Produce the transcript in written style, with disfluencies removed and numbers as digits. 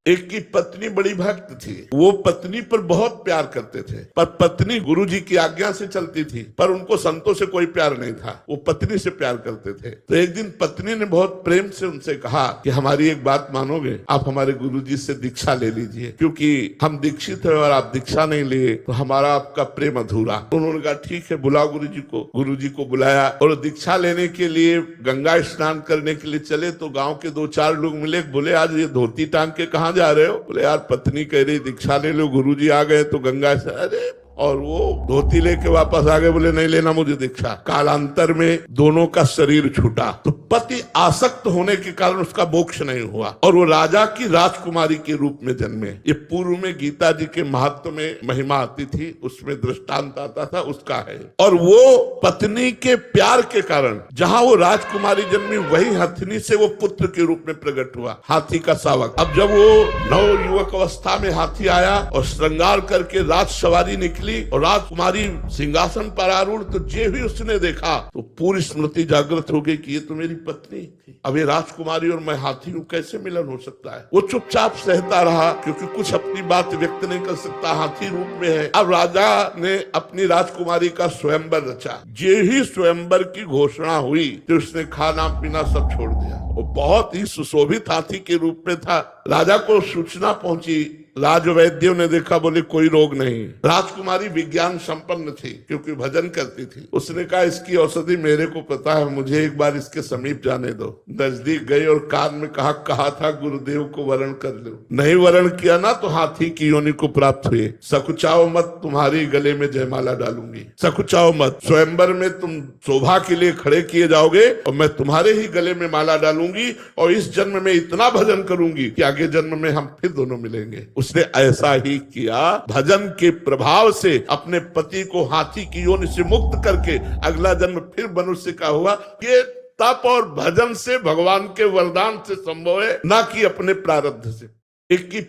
एक की पत्नी बड़ी भक्त थी, वो पत्नी पर बहुत प्यार करते थे, पर पत्नी गुरुजी की आज्ञा से चलती थी, पर उनको संतों से कोई प्यार नहीं था, वो पत्नी से प्यार करते थे। तो एक दिन पत्नी ने बहुत प्रेम से उनसे कहा कि हमारी एक बात मानोगे, आप हमारे गुरुजी से दीक्षा ले लीजिए, क्योंकि हम दीक्षित हैं और आप दीक्षा नहीं लिए तो हमारा आपका प्रेम अधूरा। उन्होंने कहा ठीक है, बुलाओ गुरुजी को। गुरुजी को बुलाया और दीक्षा लेने के लिए गंगा स्नान करने के लिए चले तो गाँव के 2-4 लोग मिले, बोले आज ये धोती टांग के कहाँ जा रहे हो? बोले यार पत्नी कह रही दीक्षा ले लो, गुरुजी आ गए तो गंगा से। अरे और वो धोती लेके वापस आ गए, बोले नहीं लेना मुझे दीक्षा। कालांतर में दोनों का शरीर छूटा, तो पति आसक्त होने के कारण उसका मोक्ष नहीं हुआ और वो राजा की राजकुमारी के रूप में जन्मे। ये पूर्व में गीता जी के महत्व में महिमा आती थी, उसमें दृष्टांत आता था, उसका है। और वो पत्नी के प्यार के कारण जहां वो राजकुमारी जन्मी, वही हथिनी से वो पुत्र के रूप में प्रकट हुआ, हाथी का शावक। अब जब वो नव युवक अवस्था में हाथी आया और श्रृंगार करके राज सवारी निकली और राजकुमारी सिंहासन पर आरूढ़, तो जे भी उसने देखा तो पूरी स्मृति जागृत हो गई कि ये तो मेरी पत्नी थी। अब ये राजकुमारी और मैं हाथी हूँ, कैसे मिलन हो सकता है? वो चुपचाप सहता रहा, क्योंकि कुछ अपनी बात व्यक्त नहीं कर सकता, हाथी रूप में है। अब राजा ने अपनी राजकुमारी का स्वयंवर रचा। जे ही स्वयंवर की घोषणा हुई तो उसने खाना पीना सब छोड़ दिया। वो बहुत ही सुशोभित हाथी के रूप में था। राजा को सूचना पहुंची, राजवैद्यों ने देखा, बोले कोई रोग नहीं। राजकुमारी विज्ञान संपन्न थी क्योंकि भजन करती थी। उसने कहा इसकी औषधि मेरे को पता है, मुझे एक बार इसके समीप जाने दो। नजदीक गई और कान में कहा था गुरुदेव को वरण कर लो। नहीं वरण किया ना तो हाथी की योनि को प्राप्त हुए। सकुचाओ मत, तुम्हारी गले में जयमाला डालूंगी। सकुचाओ मत, स्वयंवर में तुम शोभा के लिए खड़े किए जाओगे और मैं तुम्हारे ही गले में माला डालूंगी और इस जन्म में इतना भजन करूंगी कि आगे जन्म में हम फिर दोनों मिलेंगे। उसने ऐसा ही किया। भजन के प्रभाव से अपने पति को हाथी की योनि से मुक्त करके अगला जन्म फिर मनुष्य का हुआ। ये तप और भजन से, भगवान के वरदान से संभव है, ना कि अपने प्रारब्ध से। एक की